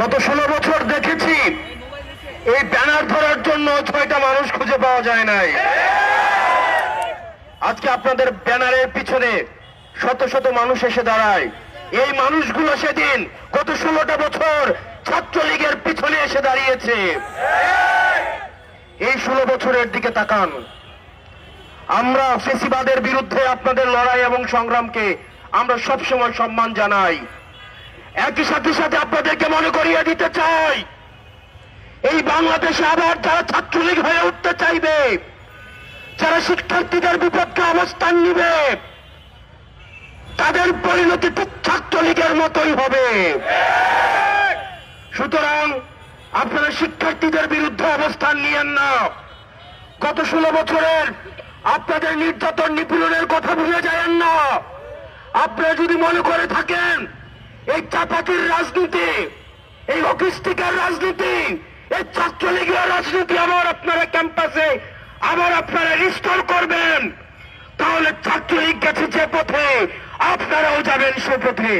গত 16 বছর দেখেছি এই ব্যানার ধরার জন্য 6টা মানুষ খুঁজে পাওয়া যায় নাই। আজকে আপনাদের ব্যানারের পিছনে শত শত মানুষ এসে দাঁড়ায়। এই মানুষগুলো সেদিন গত 16টা বছর ছাত্রলীগের পিছনে এসে দাঁড়িয়েছে। এই 16 বছরের দিকে তাকান। আমরা ফেসিবাদের বিরুদ্ধে আপনাদের লড়াই এবং সংগ্রামকে আমরা সবসময় সম্মান জানাই। একই সাথে আপনাদেরকে মনে করিয়ে দিতে চাই, এই বাংলাদেশে আবার যারা ছাত্রলীগ হয়ে উঠতে চাইবে, যারা শিক্ষার্থীদের বিপক্ষে অবস্থান নিবে, তাদের পরিণতি ঠিক ছাত্রলীগের মতোই হবে। সুতরাং আপনারা শিক্ষার্থীদের বিরুদ্ধে অবস্থান নিয়েন না। গত 16 বছরের আপনাদের নির্যাতন নিপীড়নের কথা ভুলে যাবেন না। আপনারা যদি মনে করে থাকেন এই চাপাতির রাজনীতি, এই হকিস্টিকের রাজনীতি, এই ছাত্রলীগের রাজনীতি আবার আপনারা ক্যাম্পাসে আবার আপনারা রিস্টোর করবেন, তাহলে ছাত্রলীগ গেছে যে পথে আপনারাও যাবেন সে পথে।